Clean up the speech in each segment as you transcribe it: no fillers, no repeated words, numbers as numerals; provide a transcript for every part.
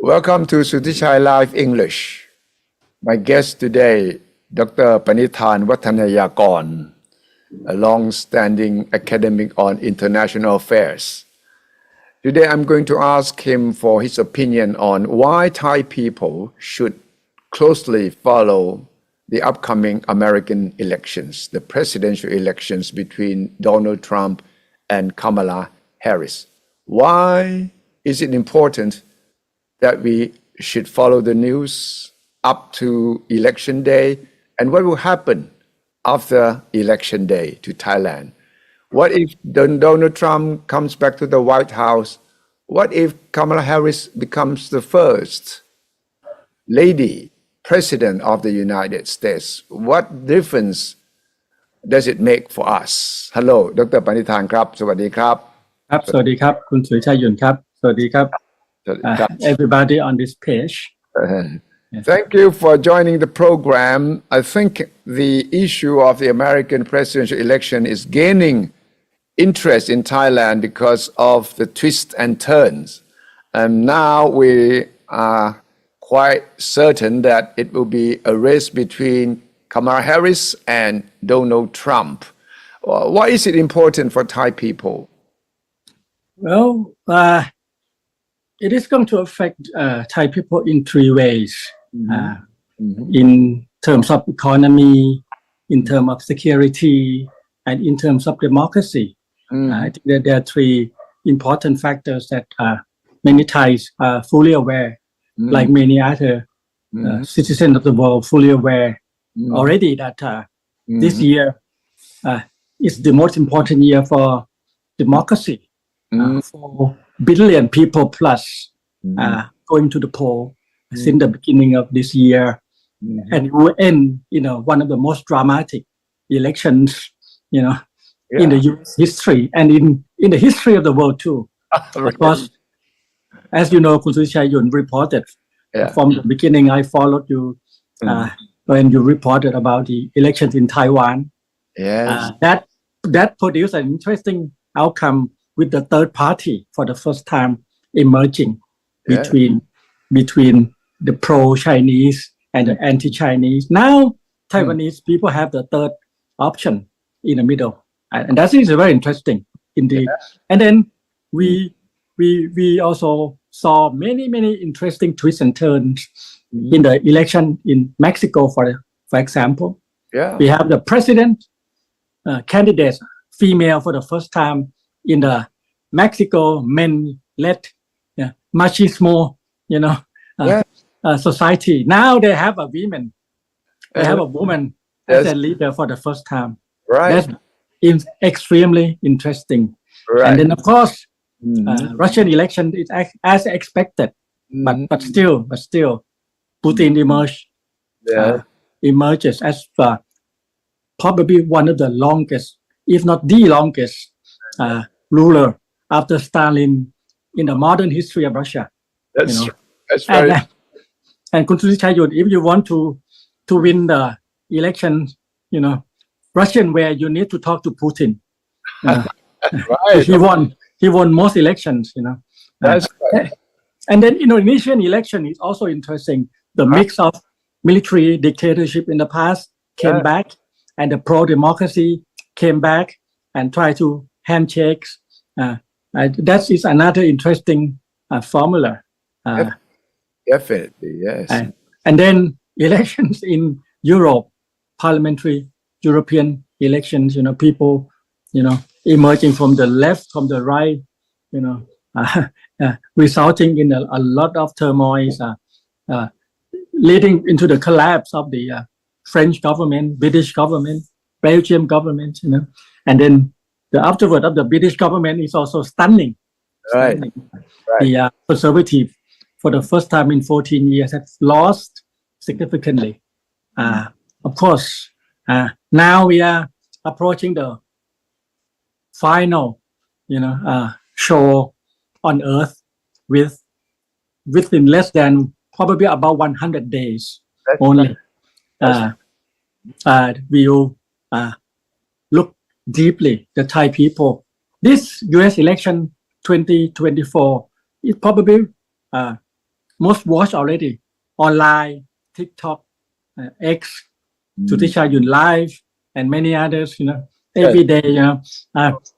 Welcome to Suthichai Live English. My guest today, Dr. Panithan Wattanayakon, a long-standing academic on international affairs. Today, I'm going to ask him for his opinion on why Thai people should closely follow the upcoming American elections, the presidential elections between Donald Trump and Kamala Harris. Why is it important that we should follow the news up to election day, and what will happen after election day to Thailand? What if Donald Trump comes back to the White House? What if Kamala Harris becomes the first lady president of the United States? What difference does it make for us? Hello, Dr. Panithan ครับ สวัสดีครับ ครับ สวัสดีครับ คุณสุริชัยหยุ่นครับ สวัสดีครับ everybody on this page. Thank you for joining the program. I think the issue of the American presidential election is gaining interest in Thailand because of the twists and turns. And now we are quite certain that it will be a race between Kamala Harris and Donald Trump. Why is it important for Thai people? Well, it is going to affect Thai people in three ways. In terms of economy, in terms of security, and in terms of democracy. I think that there are three important factors that many Thais are fully aware, like many other citizens of the world, fully aware already that this year is the most important year for democracy. 4 billion people plus going to the poll since the beginning of this year, and it will end, one of the most dramatic elections, in the U.S. history and in the history of the world too. Because, as you know, Kun Suthichai Yun reported from the beginning. I followed you when you reported about the elections in Taiwan. Yes, that produced an interesting outcome with the third party for the first time emerging between the pro-Chinese and the anti-Chinese. Now Taiwanese people have the third option in the middle, and that is very interesting indeed. And then we also saw many interesting twists and turns in the election in Mexico, for example. We have the president candidate female for the first time in the Mexico men-led machismo, society. Now they have a woman. They have a woman as a leader for the first time. Right. That's extremely interesting. Right. And then, of course, Russian election is as expected, but still, Putin emerges as probably one of the longest, if not the longest, ruler after Stalin in the modern history of Russia. That's very. And Kun Suthichai Yun, if you want to win the election, Russian way, you need to talk to Putin. Right. He won most elections. That's right. And then Indonesian election is also interesting. The mix of military dictatorship in the past came back, and the pro-democracy came back and tried to handshakes. That is another interesting formula. Definitely, yes. And then elections in Europe, parliamentary European elections, people, emerging from the left, from the right, resulting in a lot of turmoil, leading into the collapse of the French government, British government, Belgium government, and then the afterward of the British government is also stunning. Right. The conservative, for the first time in 14 years, has lost significantly. Of course, now we are approaching the final, show on Earth within less than probably about 100 days only. We will look deeply the Thai people. This U.S. election 2024 is probably most watched already online, TikTok, X, Suthichai Live, and many others, every day,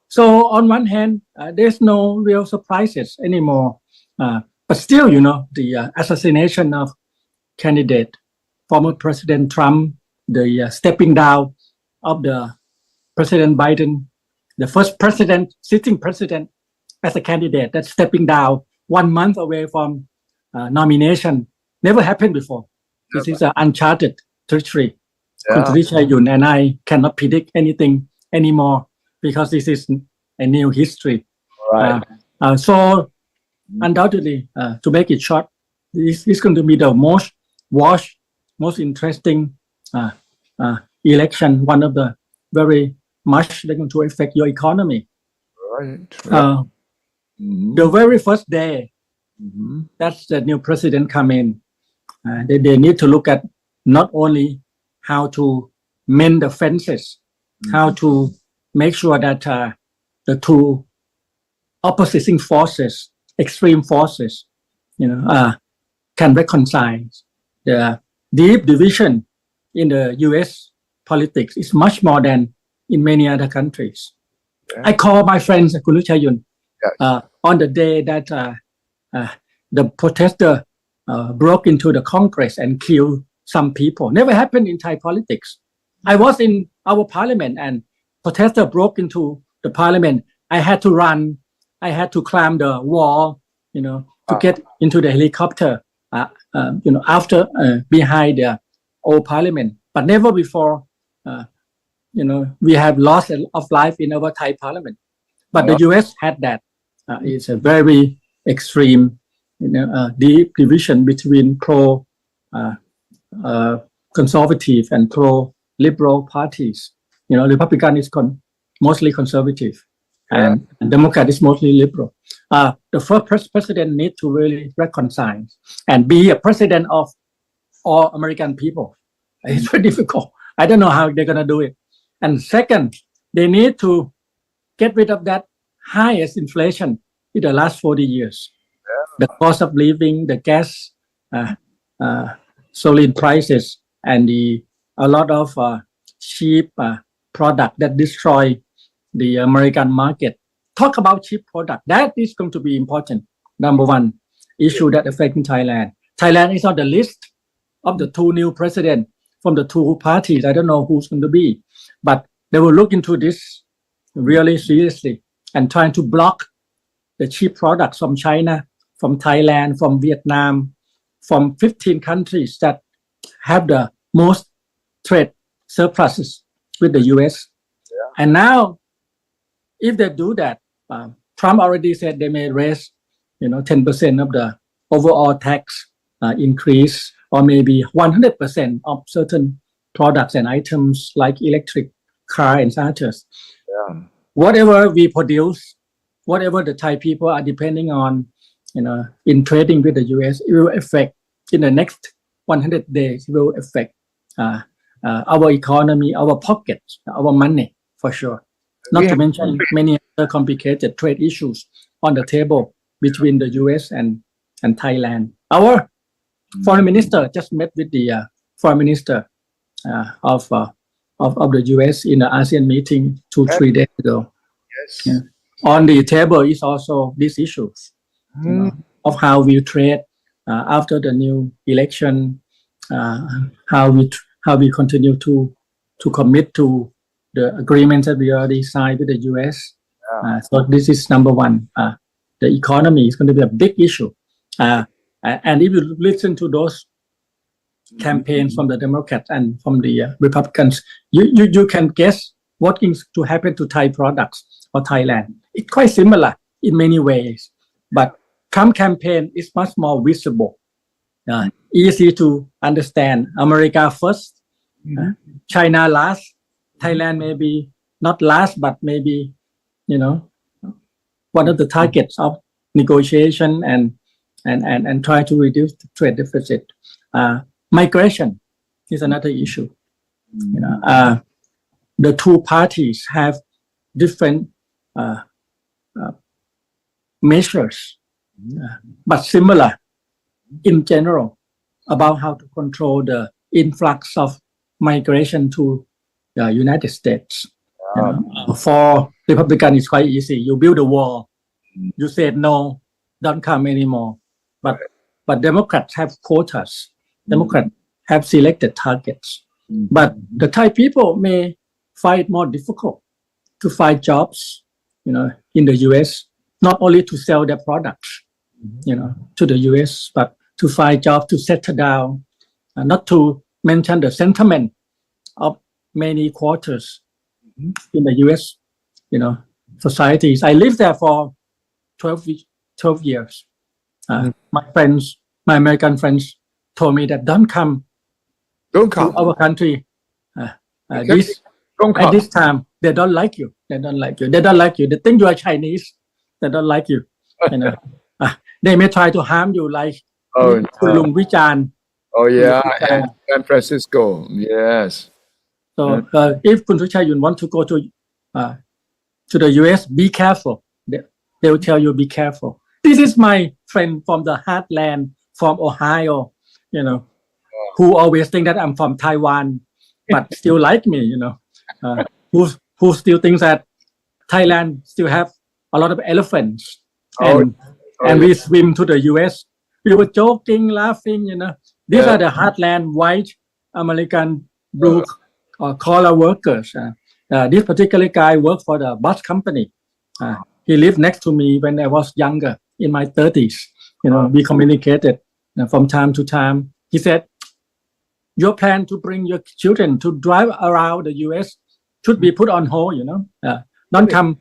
so on one hand, there's no real surprises anymore. But still, the assassination of candidate, former President Trump, the stepping down of the President Biden, the first sitting president as a candidate that's stepping down 1 month away from nomination, never happened before. This is an uncharted territory. Kun Suthichai and I cannot predict anything anymore because this is a new history. Right. So undoubtedly, to make it short, this is going to be the most watched, most interesting election, one of the very much that's going to affect your economy. Right. The very first day that's the new president come in, they need to look at not only how to mend the fences, how to make sure that the two opposing forces, extreme forces, can reconcile. The deep division in the U.S. politics is much more than in many other countries. Yeah. I call my friends, Kun Suthichai, on the day that the protester broke into the Congress and killed some people. Never happened in Thai politics. I was in our parliament and protester broke into the parliament. I had to run. I had to climb the wall, to get into the helicopter, after behind the old parliament. But never before, we have lost of life in our Thai parliament. But the U.S. had that. It's a very extreme, deep division between pro conservative and pro liberal parties. Republican is mostly conservative, and Democrat is mostly liberal. The first president needs to really reconcile and be a president of all American people. It's very difficult. I don't know how they're going to do it. And second, they need to get rid of that highest inflation in the last 40 years. The cost of living, the gas, solid prices, and a lot of cheap product that destroy the American market. Talk about cheap product. That is going to be important. Number one issue that affecting Thailand. Thailand is on the list of the two new presidents from the two parties. I don't know who's going to be, but they will look into this really seriously and trying to block the cheap products from China, from Thailand, from Vietnam, from 15 countries that have the most trade surpluses with the US. Yeah. And now, if they do that, Trump already said they may raise, 10% of the overall tax increase, or maybe 100% of certain products and items like electric car and others. Yeah. Whatever we produce, whatever the Thai people are depending on, in trading with the US, it will affect in the next 100 days. It will affect our economy, our pockets, our money for sure. Not to mention many other complicated trade issues on the table between the US and Thailand. Our foreign minister just met with the foreign minister of the US in the ASEAN meeting 2-3 days ago. Yes. Yeah. On the table is also these issues of how we trade after the new election, how we continue to commit to the agreements that we already signed with the US. So this is number one. The economy is going to be a big issue. And if you listen to those campaigns from the Democrats and from the Republicans, you can guess what is to happen to Thai products or Thailand. It's quite similar in many ways, but Trump campaign is much more visible, easy to understand. America first, China last, Thailand maybe not last, but maybe, one of the targets of negotiation and try to reduce the trade deficit. Migration is another issue. The two parties have different measures, but similar in general about how to control the influx of migration to the United States. You know, for Republican, it's quite easy. You build a wall. You said no, don't come anymore. But Democrats have quotas. Democrats have selected targets. But the Thai people may find it more difficult to find jobs, you know, in the U.S. Not only to sell their products, you know, to the U.S., but to find jobs to settle down. Not to mention the sentiment of many quarters in the U.S., you know, societies. I lived there for 12 years. My friends, my American friends told me that don't come to our country. At this time, they don't like you. They don't like you. They don't like you. They think you are Chinese. They don't like you. You know, they may try to harm you like Kulung Vichan. Oh yeah, and San Francisco. Yes. So if Kun Suthichai want to go to the US, be careful. They will tell you be careful. This is my friend from the heartland, from Ohio, you know, who always think that I'm from Taiwan, but still like me, you know, who still thinks that Thailand still have a lot of elephants and we swim to the US. We were joking, laughing, you know. These are the heartland white American blue collar workers. This particular guy worked for the bus company. He lived next to me when I was younger, in my 30s. You know, we communicated from time to time. He said, your plan to bring your children to drive around the US should be put on hold, you know. Don't come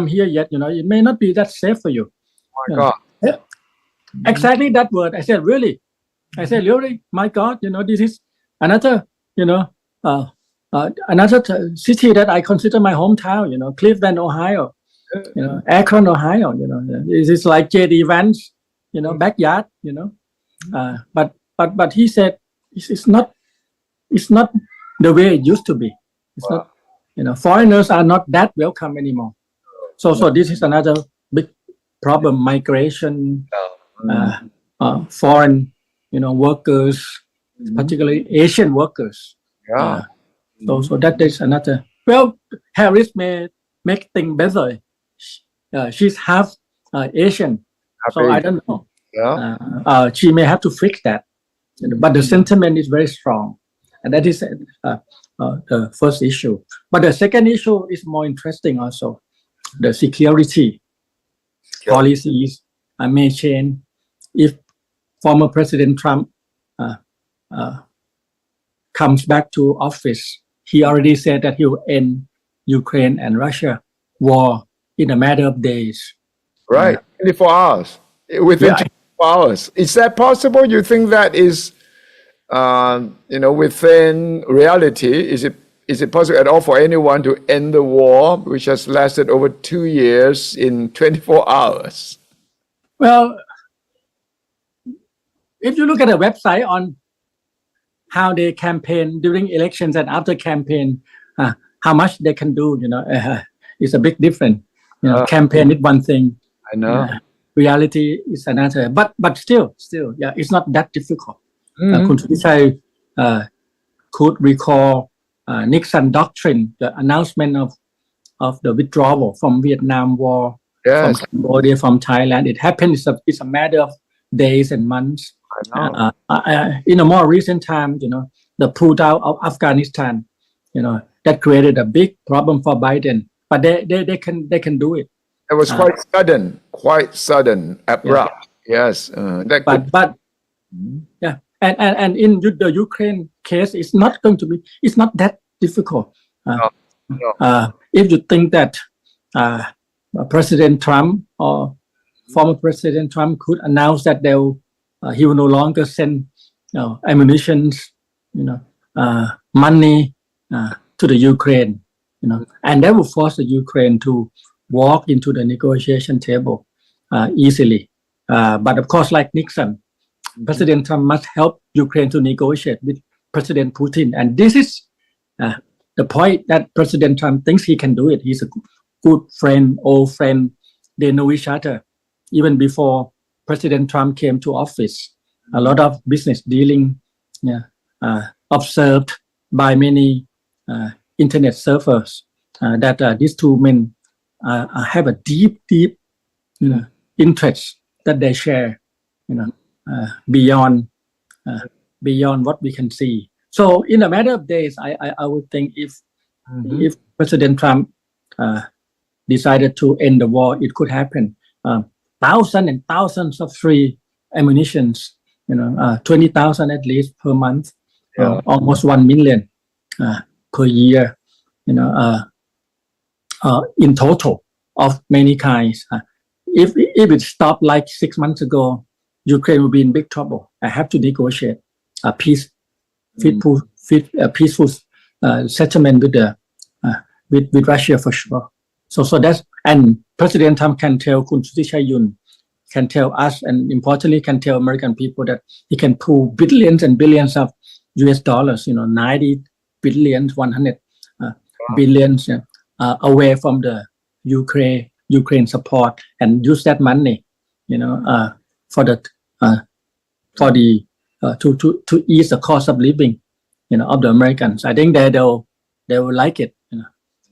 here yet, you know. It may not be that safe for you. Oh my God. Exactly that word. I said, really? I said, really? My God, you know, this is another, you know, another city that I consider my hometown, you know, Cleveland, Ohio, you know, Akron, Ohio, you know, this is like J.D. Vance, you know, backyard, you know. But he said, it's not the way it used to be. It's not, you know, foreigners are not that welcome anymore. So this is another big problem, migration, foreign, you know, workers, particularly Asian workers. So that is another. Well, Harris may make things better. She's half Asian, so I don't know. She may have to fix that, but the sentiment is very strong, and that is the first issue. But the second issue is more interesting also. The security policies may change if former President Trump comes back to office. He already said that he will end Ukraine and Russia war in a matter of days. Right, 24 hours. Within 24 hours. Is that possible? You think that is, you know, within reality? Is it possible at all for anyone to end the war, which has lasted over 2 years, in 24 hours? Well, if you look at the website on how they campaign during elections and after campaign, how much they can do, you know, it's a big difference. You know, campaign is one thing. I know. Reality is another. But still, yeah, it's not that difficult. Kun Suthichai could recall Nixon doctrine, the announcement of the withdrawal from Vietnam War, from Cambodia, from Thailand. It happened. It's a matter of days and months. In a more recent time, you know, the pull out of Afghanistan, you know, that created a big problem for Biden. But they can do it. It was quite sudden, abrupt. Yes. Yeah. And in the Ukraine case, it's not that difficult. If you think that President Trump or former President Trump could announce that he will no longer send, you know, ammunition, you know, money to the Ukraine, you know, and that will force the Ukraine to walk into the negotiation table easily. But of course, like Nixon, President Trump must help Ukraine to negotiate with President Putin. And this is the point that President Trump thinks he can do it. He's a good friend, old friend. They know each other even before President Trump came to office. a lot of business dealing, yeah, observed by many internet surfers that these two men have a deep, interest that they share, beyond what we can see. So in a matter of days, I would think if President Trump decided to end the war, it could happen. Thousands and thousands of free ammunitions, 20,000 at least per month, almost 1 million per year, in total of many kinds. If it stopped like 6 months ago, Ukraine would be in big trouble. I have to negotiate a peaceful settlement with Russia for sure. So that's, and President Trump can tell Kun Suthichai can tell us, and importantly can tell American people that he can pull billions and billions of US dollars, 90 billions, 100 billions away from the Ukraine support, and use that money, to ease the cost of living, of the Americans. I think they will like it,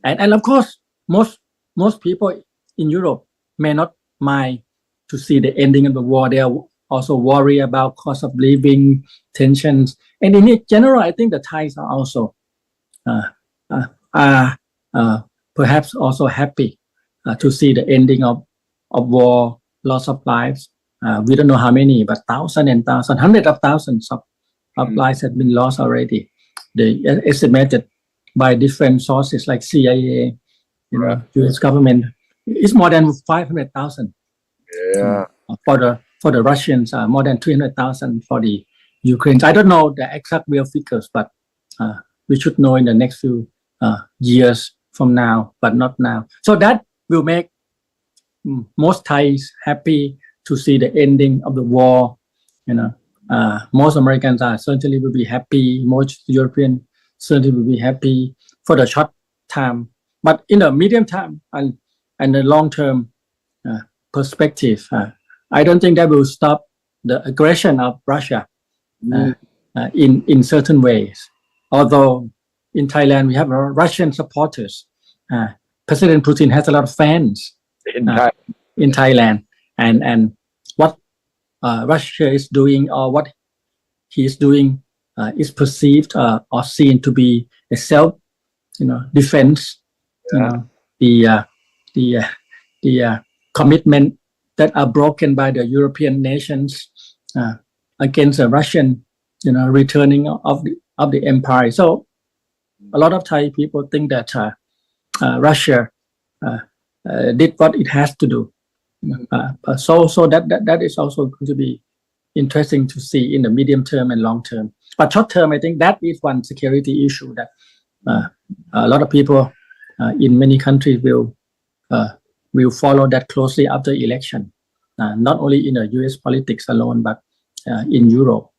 and of course most people in Europe may not mind to see the ending of the war. They are also worried about cost of living, tensions, and in general, I think the Thais are also perhaps also happy to see the ending of war, loss of lives. We don't know how many, but thousands and thousands, hundreds of thousands of lives have been lost already. They estimated by different sources like CIA, U.S. government, it's more than 500,000. Yeah. For the Russians, more than 300,000 for the Ukrainians. I don't know the exact real figures, but we should know in the next few years from now, but not now. So that will make most Thais happy to see the ending of the war. Most Americans certainly will be happy. Most Europeans certainly will be happy for the short time. But in the medium term and the long term perspective, I don't think that will stop the aggression of Russia in certain ways. Although in Thailand we have Russian supporters. President Putin has a lot of fans in Thailand, and what Russia is doing or what he is doing is perceived or seen to be a self, defense. The commitment that are broken by the European nations against the Russian, returning of the empire. So a lot of Thai people think that Russia did what it has to do. So that is also going to be interesting to see in the medium term and long term. But short term, I think that is one security issue that a lot of people in many countries will follow that closely after election, not only in the U.S. politics alone, but in Europe.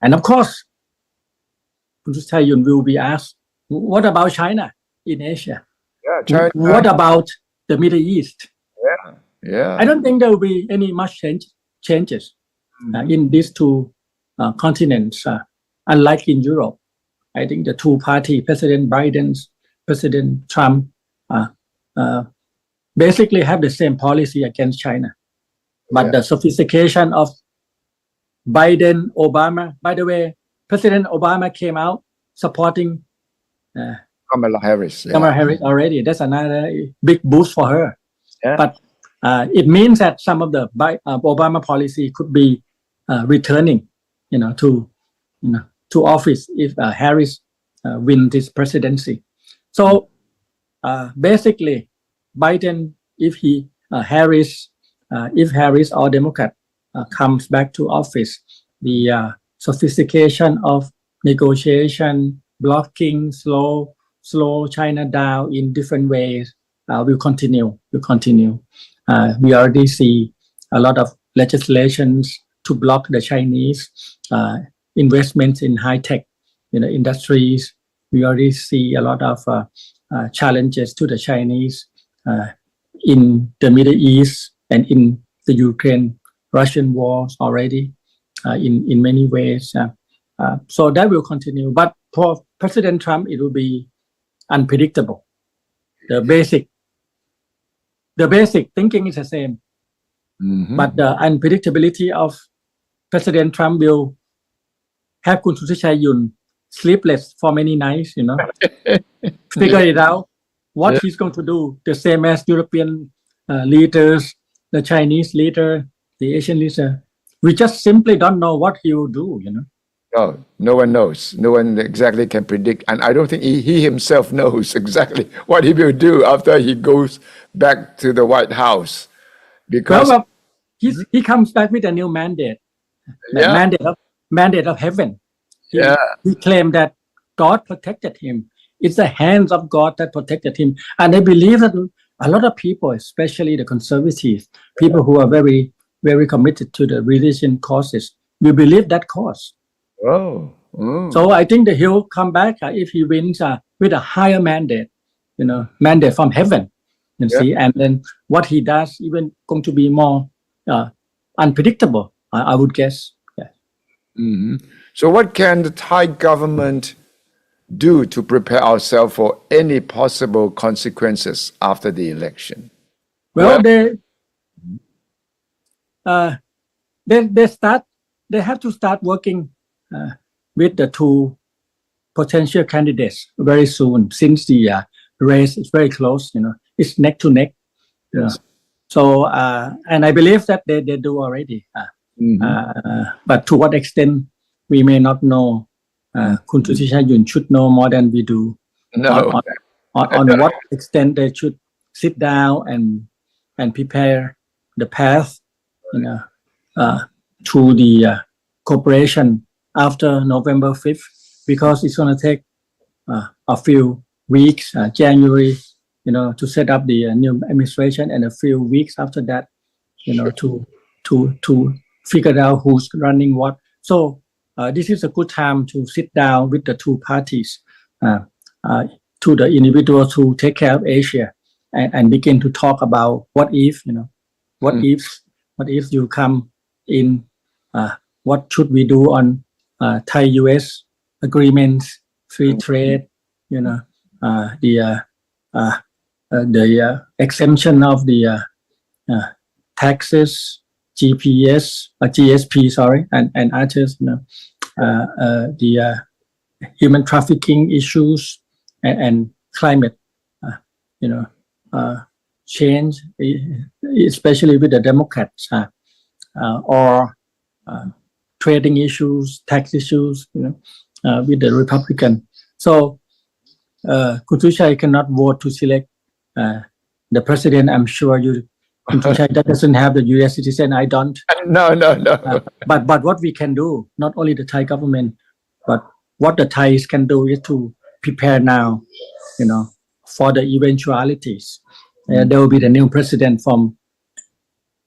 And of course, Suthichai will be asked, what about China in Asia? Yeah, China. What about the Middle East? Yeah. I don't think there will be any much changes in these two continents, unlike in Europe. I think the two party, President Biden's, President Trump, basically have the same policy against China. But the sophistication of Biden, Obama, by the way, President Obama came out supporting Kamala Harris. Kamala Harris already. That's another big boost for her. Yeah. But it means that some of the Obama policy could be returning, to office if Harris wins this presidency. So basically, Biden, if Harris or Democrat comes back to office, the sophistication of negotiation, blocking, slow China down in different ways will continue. We already see a lot of legislations to block the Chinese investments in high-tech industries. We already see a lot of challenges to the Chinese in the Middle East and in the Ukraine-Russian wars already. in many ways. So that will continue. But for President Trump, it will be unpredictable. The basic thinking is the same, but the unpredictability of President Trump will have Kun Suthichai Yun sleepless for many nights, figure it out, what he's going to do, the same as European leaders, the Chinese leader, the Asian leader. We just simply don't know what he will do, No, no one knows. No one exactly can predict. And I don't think he himself knows exactly what he will do after he goes back to the White House. Because he comes back with a new mandate, Yeah. mandate of heaven. Yeah. He claimed that God protected him. It's the hands of God that protected him. And I believe that a lot of people, especially the conservatives, people who are very, very committed to the religion causes, will believe that cause. Oh. So I think that he'll come back if he wins with a higher mandate, mandate from heaven. See, and then what he does even going to be more unpredictable, I would guess. Yeah. So what can the Thai government do to prepare ourselves for any possible consequences after the election? Well, they have to start working with the two potential candidates very soon, since the race is very close. It's neck to neck. Yes. So and I believe that they do already. But to what extent we may not know. Kun Suthichai Yun should know more than we do. No. On what extent they should sit down and prepare the path, to the cooperation after November 5th, because it's going to take a few weeks, January, to set up the new administration, and a few weeks after that, to figure out who's running what. So this is a good time to sit down with the two parties, to the individuals who take care of Asia, and begin to talk about what if, what if you come in, what should we do on Thai-US agreements, free trade, the exemption of the taxes, GSP, sorry, and others, the human trafficking issues and climate, change, especially with the Democrats, or trading issues, tax issues, with the Republican. So Kun Suthichai cannot vote to select the president. I'm sure Kun Suthichai doesn't have the U.S. citizen. I don't. No. But what we can do, not only the Thai government, but what the Thais can do is to prepare now, for the eventualities. There will be the new president from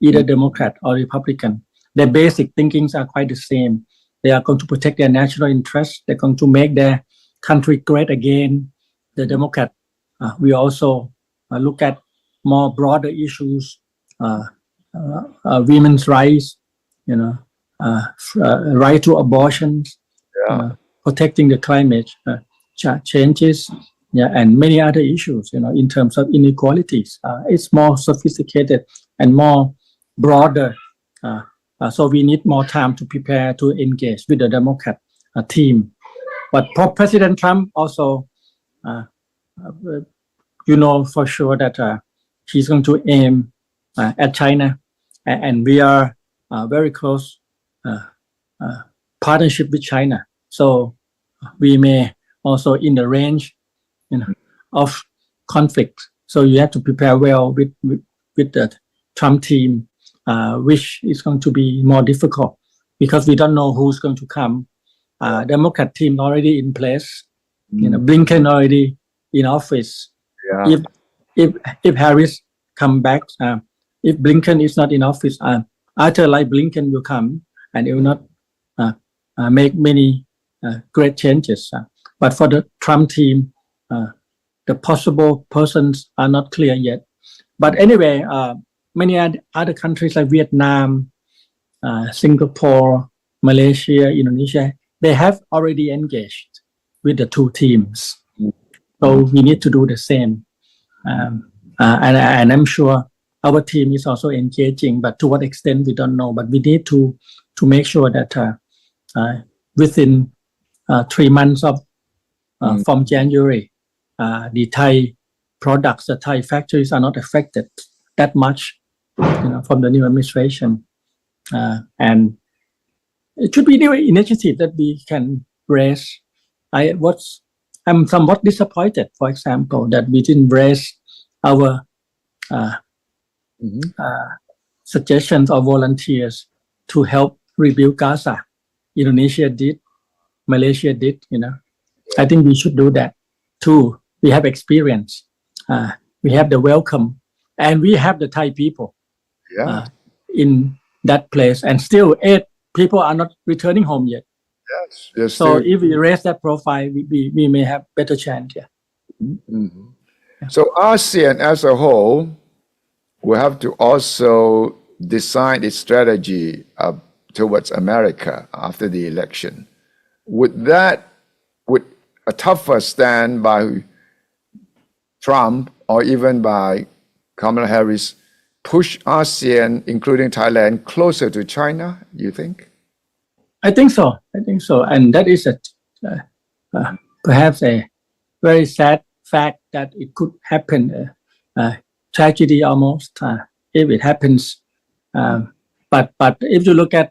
either Democrat or Republican. Their basic thinkings are quite the same. They are going to protect their national interests. They're going to make their country great again. The Democrat we also look at more broader issues, women's rights, right to abortions, protecting the climate changes, and many other issues, in terms of inequalities. It's more sophisticated and more broader. So we need more time to prepare to engage with the Democrat team. But President Trump also, for sure that he's going to aim at China, and we are very close partnership with China. So we may also in the range, of conflict. So you have to prepare well with the Trump team, which is going to be more difficult because we don't know who's going to come. Democrat team already in place. Blinken already in office. Yeah. If Harris come back, if Blinken is not in office, either like Blinken will come and it will not make many great changes. But for the Trump team, the possible persons are not clear yet. But anyway, many other countries like Vietnam, Singapore, Malaysia, Indonesia, they have already engaged with the two teams. So we need to do the same. And I'm sure our team is also engaging, but to what extent we don't know. But we need to make sure that within 3 months of from January, the Thai products, the Thai factories are not affected that much, from the new administration, and it should be the initiative that we can raise. I'm somewhat disappointed, for example, that we didn't raise our suggestions or volunteers to help rebuild Gaza. Indonesia did, Malaysia did, I think we should do that too. We have experience, we have the welcome, and we have the Thai people in that place, and still 8 people are not returning home yet. Yes. So if we raise that profile, we may have better chance. So ASEAN as a whole will have to also design its strategy towards America after the election. Would a tougher stand by Trump or even by Kamala Harris push ASEAN, including Thailand, closer to China, you think? I think so. And that is perhaps a very sad fact that it could happen, tragedy almost, if it happens. But if you look at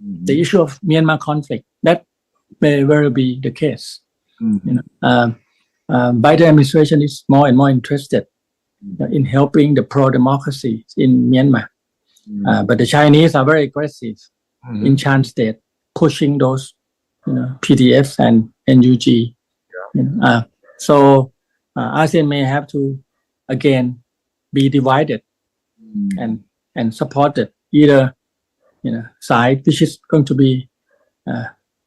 the issue of Myanmar conflict, that may very be the case. Biden administration is more and more interested in helping the pro-democracy in Myanmar. But the Chinese are very aggressive in Chan State, pushing those PDFs and NUG. So ASEAN may have to again be divided and supported either side, which is going to be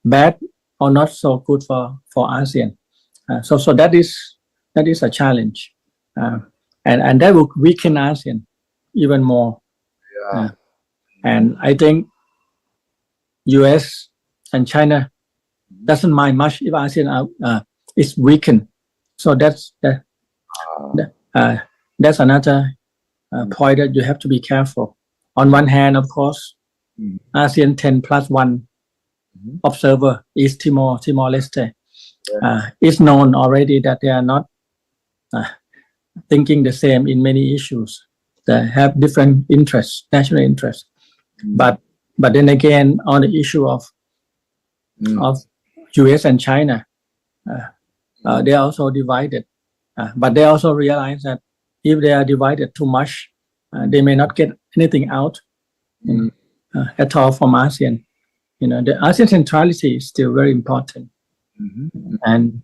bad or not so good for ASEAN. So that is a challenge, and that will weaken ASEAN even more. And I think US and China doesn't mind much if ASEAN is weakened. So that's another point that you have to be careful. On one hand, of course, ASEAN 10+1 observer, East Timor-Leste, is known already that they are not thinking the same in many issues. They have different interests, national interests. But then again, on the issue of US and China, they are also divided. But they also realize that if they are divided too much, they may not get anything out at all from ASEAN. The ASEAN centrality is still very important. And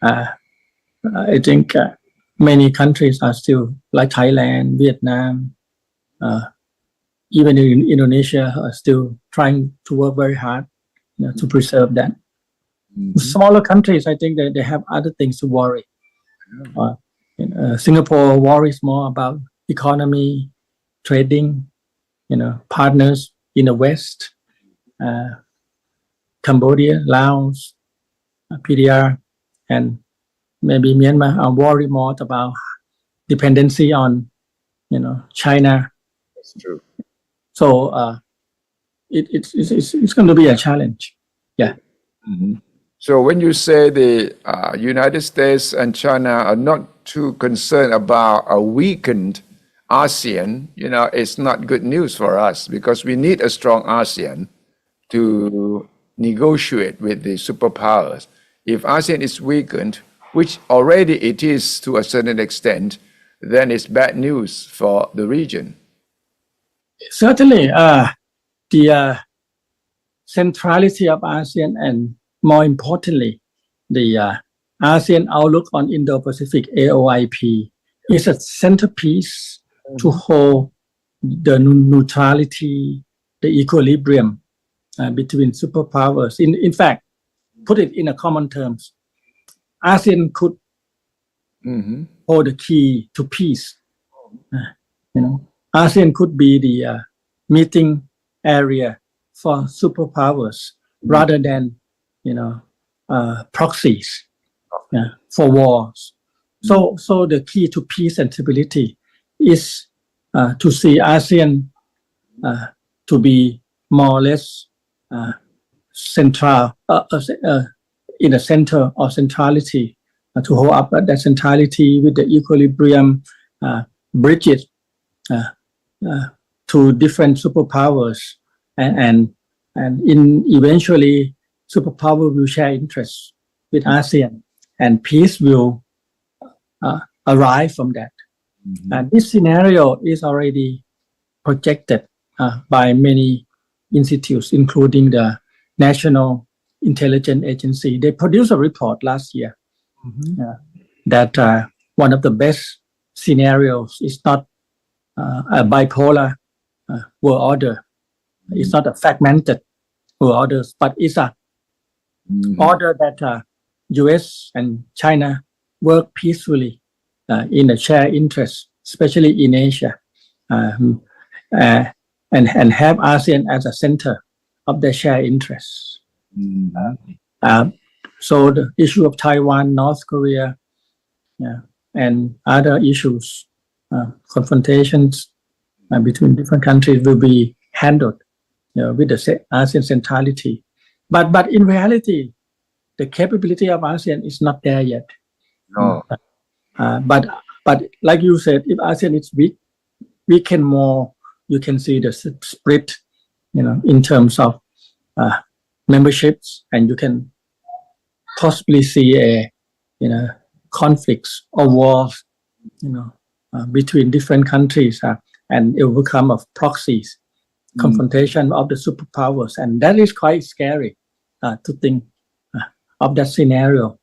I think many countries are still, like Thailand, Vietnam, even in Indonesia, are still trying to work very hard to preserve that. Smaller countries, I think they have other things to worry. Singapore worries more about economy, trading, partners in the West, Cambodia, Laos, PDR, and maybe Myanmar are worried more about dependency on, China. That's true. So it's going to be a challenge. Yeah. So when you say the United States and China are not too concerned about a weakened ASEAN, it's not good news for us, because we need a strong ASEAN to negotiate with the superpowers. If ASEAN is weakened, which already it is to a certain extent, then it's bad news for the region. Certainly, the centrality of ASEAN, and more importantly, the ASEAN Outlook on Indo-Pacific, AOIP, is a centerpiece to hold the neutrality, the equilibrium between superpowers. In fact, put it in a common terms, ASEAN could hold the key to peace. ASEAN could be the meeting area for superpowers rather than, proxies for wars. So the key to peace and stability is to see ASEAN to be more or less central, in the center of centrality, to hold up that centrality with the equilibrium, bridge it to different superpowers, and eventually superpower will share interests with ASEAN, and peace will arrive from that. And this scenario is already projected by many institutes, including the National Intelligence Agency. They produced a report last year that one of the best scenarios is not a bipolar world order. It's not a fragmented world order, but it's a order that U.S. and China work peacefully in a shared interest, especially in Asia, and have ASEAN as a center of their shared interests. So the issue of Taiwan, North Korea, and other issues, confrontations between different countries will be handled with the ASEAN centrality. But in reality, the capability of ASEAN is not there yet. No. But like you said, if ASEAN is weaken more, you can see the split, in terms of memberships, and you can possibly see conflicts or wars, between different countries, and it will become of proxies, confrontation of the superpowers, and that is quite scary to think of that scenario.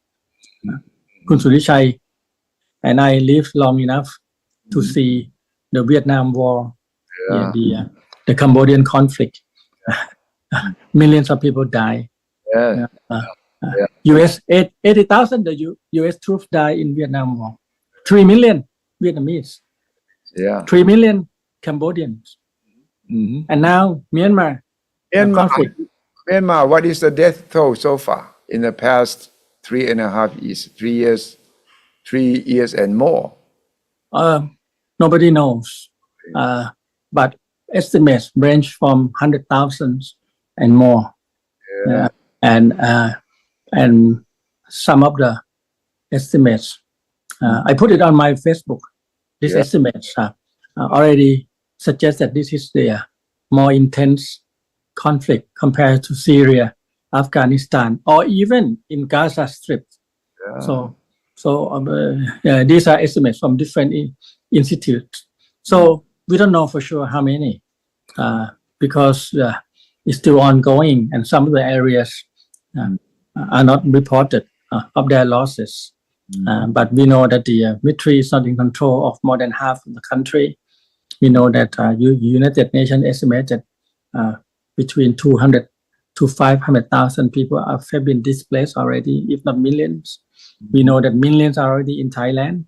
Kun Suthichai and I lived long enough to see the Vietnam War, the Cambodian conflict. Millions of people die. US 80,000 the US troops die in Vietnam War. 3 million Vietnamese. 3 million Cambodians. And now Myanmar conflict. Myanmar, what is the death toll so far in the past 3.5 years, 3 years and more? Nobody knows. But estimates range from 100,000 and more. And some of the estimates, I put it on my Facebook. These estimates already suggest that this is the more intense conflict compared to Syria, Afghanistan, or even in Gaza Strip. So these are estimates from different institutes. So we don't know for sure how many, because it's still ongoing, and some of the areas are not reported of their losses. But we know that the military is not in control of more than half of the country. We know that United Nations estimated between 200 to 500,000 people have been displaced already, if not millions. We know that millions are already in Thailand.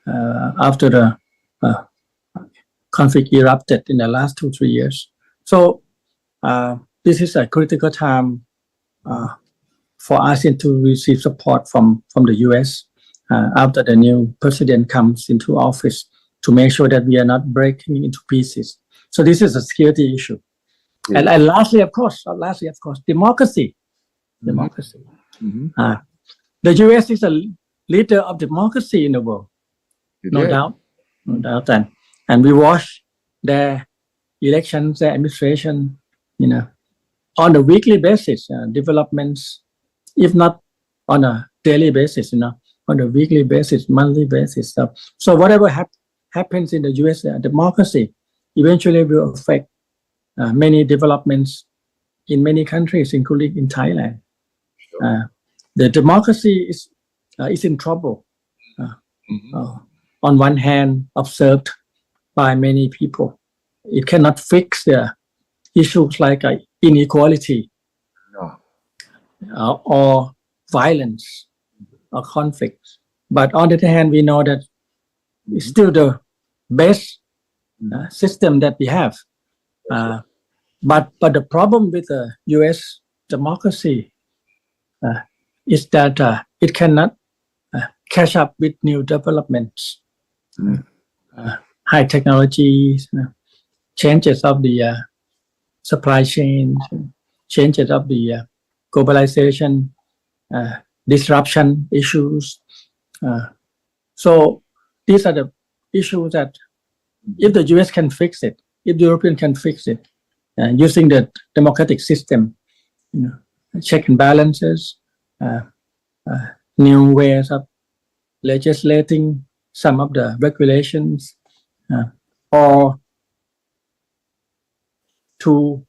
After the conflict erupted in the last 2-3 years. So this is a critical time for ASEAN to receive support from the US after the new president comes into office, to make sure that we are not breaking into pieces. So this is a security issue. And lastly, of course, democracy. The US is a leader of democracy in the world. No doubt. And we watch their elections, their administration, on a weekly basis, developments, if not on a daily basis, on a weekly basis, monthly basis. So whatever happens in the US democracy eventually will affect many developments in many countries, including in Thailand. The democracy is in trouble. On one hand, observed by many people. It cannot fix the issues like inequality or violence or conflicts. But on the other hand, we know that it's still the best system that we have but the problem with the U.S. democracy is that it cannot catch up with new developments, high technologies, changes of the supply chain, changes of the globalization, disruption issues. So these are the issues that if the US can fix it, if the European can fix it, using the democratic system, check and balances, new ways of legislating some of the regulations, or to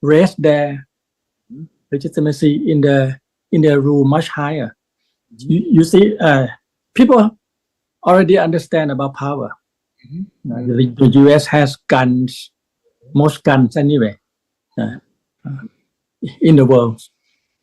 raise their legitimacy in their rule much higher. You see, people already understand about power. The US has guns, most guns anyway, in the world.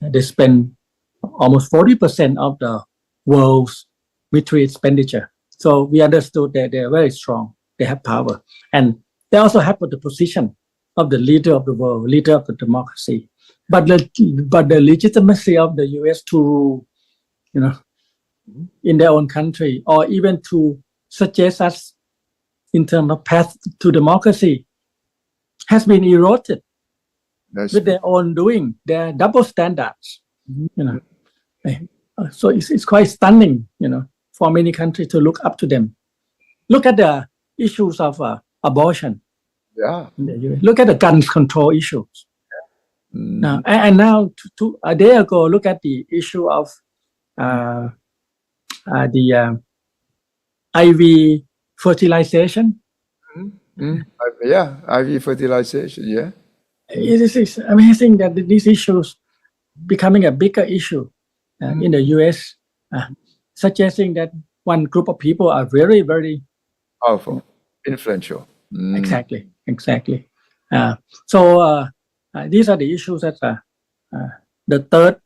They spend almost 40% of the world's military expenditure. So we understood that they're very strong. They have power. And they also have the position of the leader of the world, leader of the democracy. But the legitimacy of the US to rule, in their own country, or even to suggest us in terms of path to democracy, has been eroded with their own doing, their double standards. So it's quite stunning, for many countries to look up to them. Look at the issues of abortion. Yeah. Look at the gun control issues. Now, and now, a day ago, look at the issue of the IV fertilization. Yeah, IV fertilization, yeah. It is amazing that these issues becoming a bigger issue in the US, suggesting that one group of people are very, very powerful, influential. Exactly. So these are the issues that the third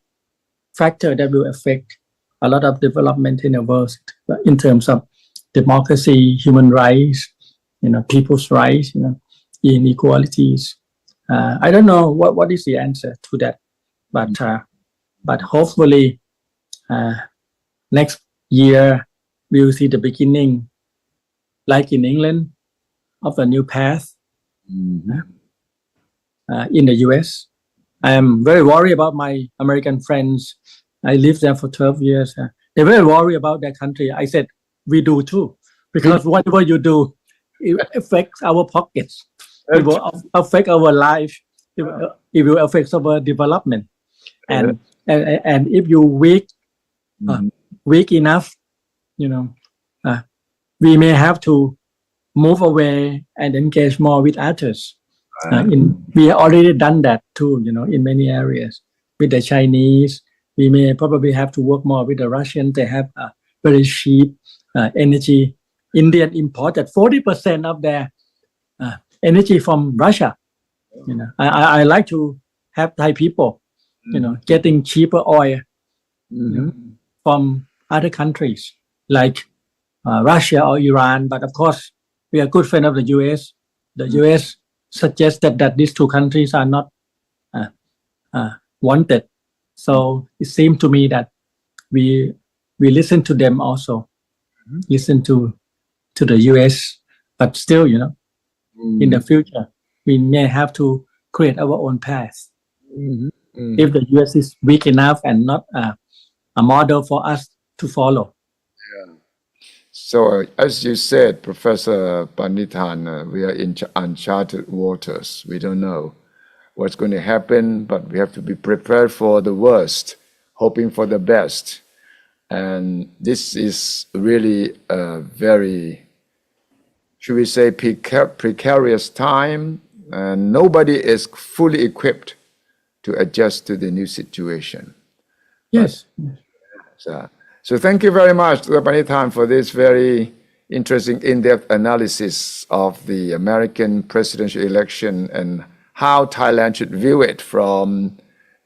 factor that will affect a lot of development in the world in terms of democracy, human rights, people's rights, inequalities. I don't know what is the answer to that, but hopefully next year we will see the beginning, like in England, of a new path in the US. I am very worried about my American friends. I lived there for 12 years. They're very worried about their country. I said, we do too, because whatever you do, it affects our pockets. It will affect our life. It will affect our development. And if you weak enough, we may have to move away and engage more with others. We have already done that too, in many areas. With the Chinese, we may probably have to work more with the Russians. They have very cheap energy. India imported 40% of their energy from Russia. I like to have Thai people, getting cheaper oil from other countries like Russia or Iran. But of course, we are good friends of the US. The US suggested that these two countries are not wanted. So it seemed to me that we listen to them also, listen to the US, but still, in the future, we may have to create our own path. If the US is weak enough and not a model for us to follow. Yeah. So as you said, Professor Panithan, we are in uncharted waters. We don't know what's going to happen, but we have to be prepared for the worst, hoping for the best. And this is really a very, should we say, precarious time, and nobody is fully equipped to adjust to the new situation. Yes. So thank you very much, Dr. Panithan, for this very interesting in-depth analysis of the American presidential election and how Thailand should view it from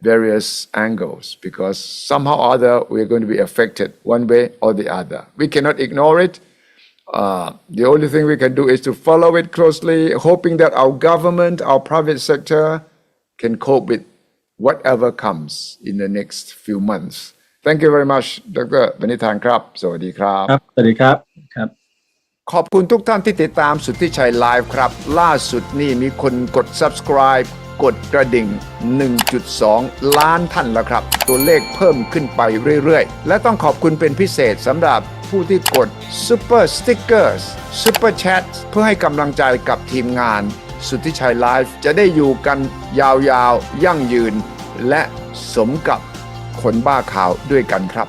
various angles, because somehow or other we're going to be affected one way or the other. We cannot ignore it. The only thing we can do is to follow it closely, hoping that our government, our private sector can cope with whatever comes in the next few months. Thank you very much, Dr. ปณิธานครับ สวัสดีครับ ครับสวัสดีครับครับ ขอบคุณทุกท่านที่ติดตามสุทธิชัยไลฟ์ครับ ล่าสุดนี่มีคนกด subscribe กดกระดิ่ง 1.2 ล้านท่านแล้วครับ ตัวเลขเพิ่มขึ้นไปเรื่อยๆ และต้องขอบคุณเป็นพิเศษสำหรับผู้ที่กด Super Stickers Super Chat เพื่อให้กำลังใจกับทีมงานสุทธิชัยไลฟ์จะได้อยู่กันยาวๆ ยั่งยืน และสมกับคนบ้าข่าวด้วยกันครับ